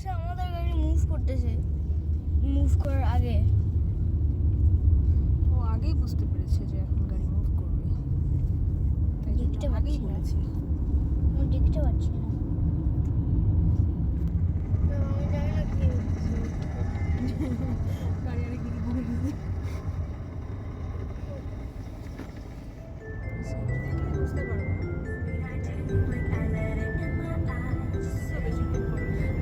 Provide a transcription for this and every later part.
আচ্ছা আমাদের গাড়ি মুভ করতেছে, মুভ করার আগে ও আগেই বুঝতে পেরেছে যে এখন গাড়ি মুভ করবে, তাই দেখতে আগেই পাচ্ছি না। বলেছে। আমি দেখতে পাচ্ছি না। আমি জানি না কি হচ্ছে। গাড়ি আরে কি ঘুরে গেছে, বুঝতে পারবো না। So বেশিক্ষণ করবে না।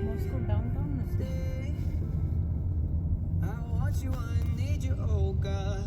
মস্কো ডাউনটাউন না? I want you, I need you, oh God.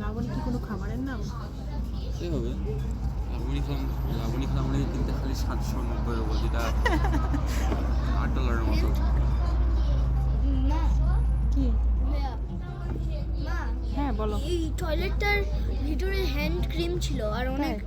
Labani কি কোনো খাবারের নাম? সে হবে লাবণী খাম কিনতে খালি 790 রুপি, যেটা $8 মতো। মা, কি? ভাইয়া, মা, হ্যাঁ বলো। এই টয়লেটটার ভিতরে হ্যান্ড ক্রিম ছিল আর অনেক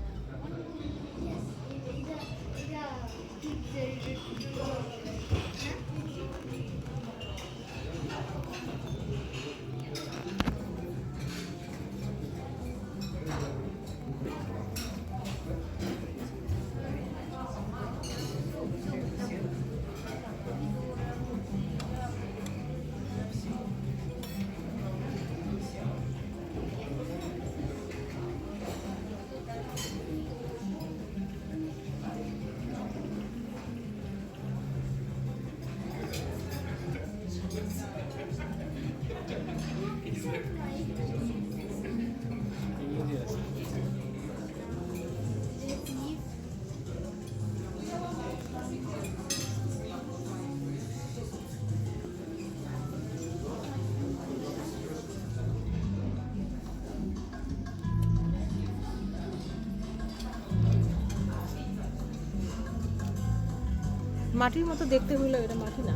মাটির মতো দেখতে হইলো, এটা মাটি না।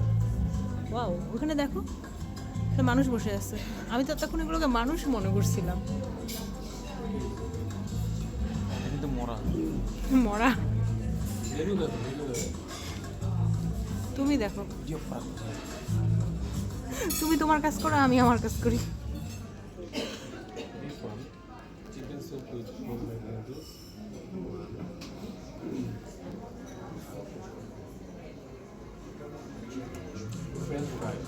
ওয়াও, ওখানে দেখো একটা মানুষ বসে আছে। আমি তো তখন এগুলোকে মানুষ মনে করছিলাম। কিন্তু মরা মরা। তুমি দেখো, তুমি তোমার কাজ করো, আমি আমার কাজ করি। Chicken soup with homemade noodles. French fries.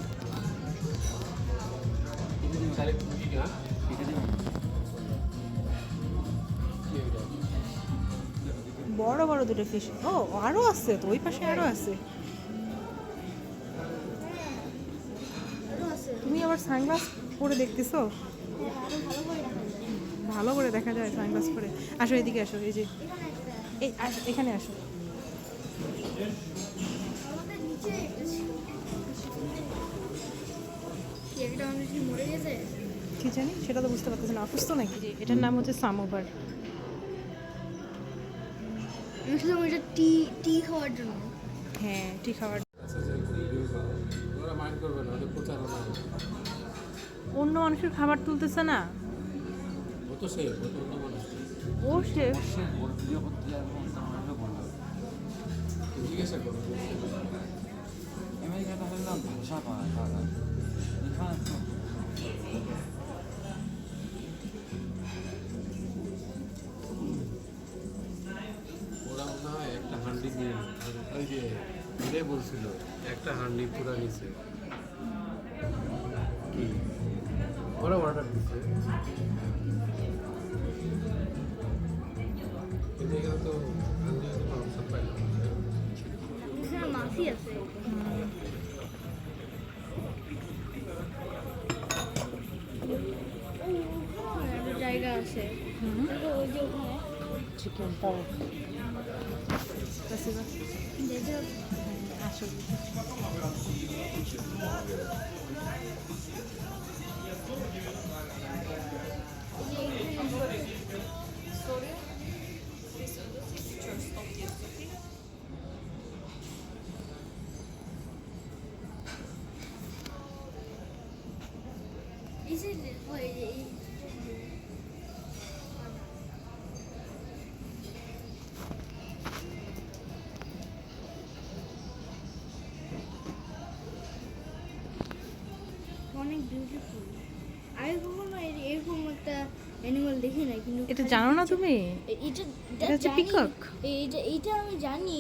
Salad cookie ka? বড় বড় দুটো ফিশ। ও আরো আছে তো, ওই পাশে আরো আছে। আরো আছে। তুমি আবার সানগ্লাস পরে দেখতেছো? আরো ভালো করে দেখা যায়। ভালো করে দেখা যায় সানগ্লাস পরে। আসো এদিকে আসো, এই যে এখানে একটা, এই এখানে আসো। আমাদের নিচে একটা ছিল। কি একটা মানুষ কি মরে গেছে? কি জানি সেটা তো বুঝতে পারতেছি না, অসুস্থ নাকি। এটার নাম হচ্ছে সামোভার। আমি শুধু ওইটা টি খাওয়ার জন্য। হ্যাঁ, ঠিক খাবার। আচ্ছা যে ওরা মাইন্ড করবে না, ওদের প্রচারণা হবে। অন্য মানুষের খাবার তুলতেছে না, ও তো সেই অন্য মানুষ। ও শেফ। ভিডিও করতে যাবো বললো জিজ্ঞাসা করো। আমেরিকাটা হলাম ভাষা পায় তারা এখানে তো ওরা মনে হয় একটা হান্ডি নিয়ে, ওই যে এরে বলছিল একটা হান্ডি পুরা নিছে। কি ওরা অর্ডার দিচ্ছে, কিন্তু এখানে তো হান্ডি কোনো অপশন পাই না। এখানে মাছি আছে। জায়গা আছে ওই যে ওখানে চিকেন পাও স্পেসিফিক ডেজার্ট আসলে Is it wait? অনেক বিউটিফুল আমি কখনো এরকম একটা অ্যানিমাল দেখি না কিন্তু এটা জানো না তুমি এটা এটা হচ্ছে জানি। পিকক এইটা আমি জানি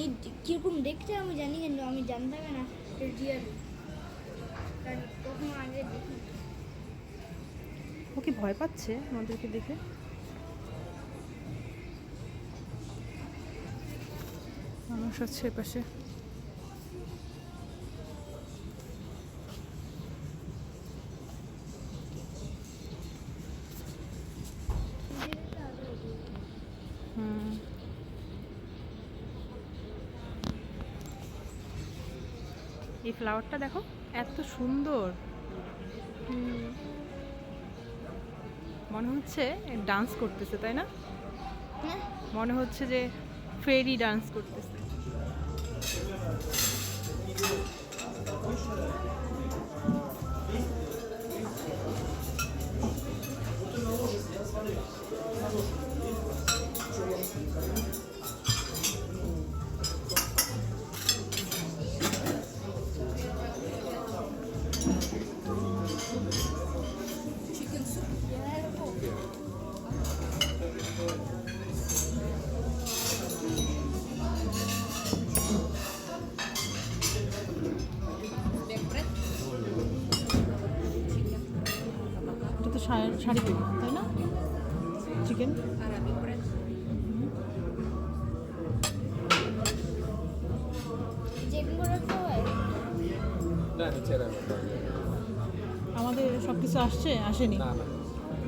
কিরকম দেখতে আমি জানি কিন্তু আমি জানতাম না রিয়েল কারণ কখনো আগে দেখি ও কি ভয় পাচ্ছে আমাদেরকে দেখে মানুষ আছে পাশে হুম এই ফ্লাওয়ারটা দেখো এত সুন্দর মনে হচ্ছে ডান্স করতেছে তাই না হ্যাঁ মনে হচ্ছে যে ফেরি ডান্স করতেছে এটা তো শাড়ি পেরি তাই না চিকেন যেগুলো রাখা হয় না নিচে রাখো আমাদের সব কিছু আসছে আসেনি না না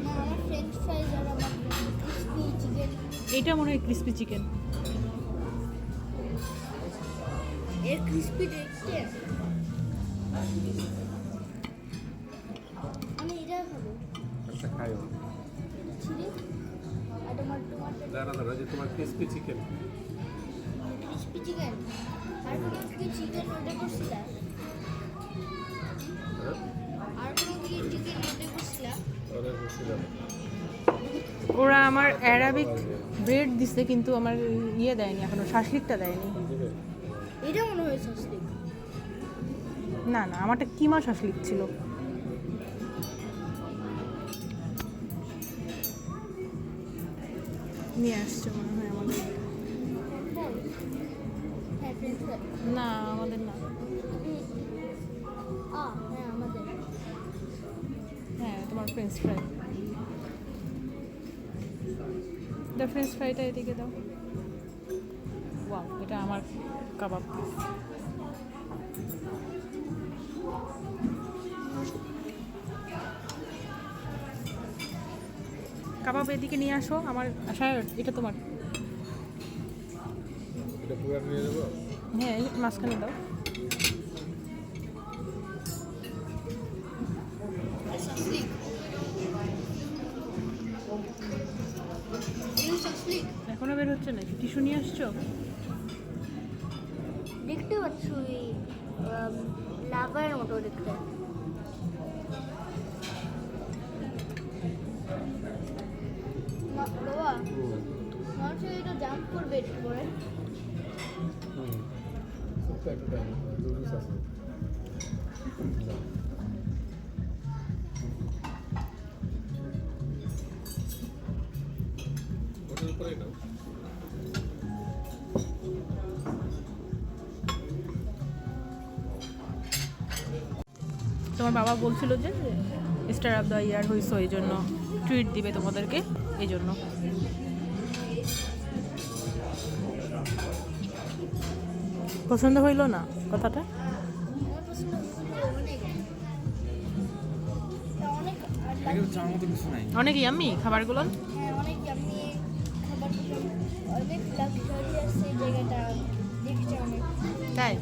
না আমার ফ্রেঞ্চ ফ্রাইজ আর আমার ক্রিসপি চিকেন এইটা মনে হয় ক্রিসপি চিকেন এর ক্রিসপি দেখতে আমি এটা খাবো একটা খাইও চিলি আর টমাটো দাঁড়া দাঁড়া যে তোমার ক্রিসপি চিকেন ক্রিসপি চিকেন আর কোনো কি চিকেন অর্ডার করছিলা আর কোনো কি চিকেন অর্ডার করছিলা অর্ডার করছিলাম ওরা আমার অ্যারাবিক ব্রেড দিছে কিন্তু আমার ইয়ে দেয়নি এখনো শাসলিকটা দেয়নি এটা মনে হয় সস্তি না না আমারটা কিমা শাসলিক ছিল নিয়ে আসছে মনে হয় আমাদের হ্যাঁ ফ্রেঞ্চ ফ্রাই না আমাদের না হ্যাঁ আমাদের হ্যাঁ তোমার ফ্রেঞ্চ ফ্রাই এটা ফ্রেঞ্চ ফ্রাইটা এদিকে দাও ওয়াও এটা আমার কাবাব কাবাব এদিকে নিয়ে আসো আমার আশায় এটা তোমার এটা পুরো নিয়ে যাবো হ্যাঁ এই মাঝখানে দাও সসলিক এই সসলিক এখনো বের হচ্ছে নাকি টিস্যু নিয়ে আসছো দেখতে পাচ্ছ এই লাভার মতো দেখতে বাবা মানুষ এটা জাম্প করবে একটু পরে সুপটা একটু টাইম দুর্বিশ আছে ওটার উপরে নাও তোমার বাবা বলছিল যে স্টার অফ দ্য ইয়ার হয়েছে ওই জন্য ট্রিট দিবে তোমাদেরকে এই জন্য পছন্দ হইলো না কথাটা আমার পছন্দ হলো অনেক অনেক এখানে চার মতো কিছু নাই। অনেক ইয়াম্মি খাবারগুলো। হ্যাঁ অনেক আমি খাবার অনেক লাক্সারি আছে এই জায়গাটা দেখতে অনেক তাই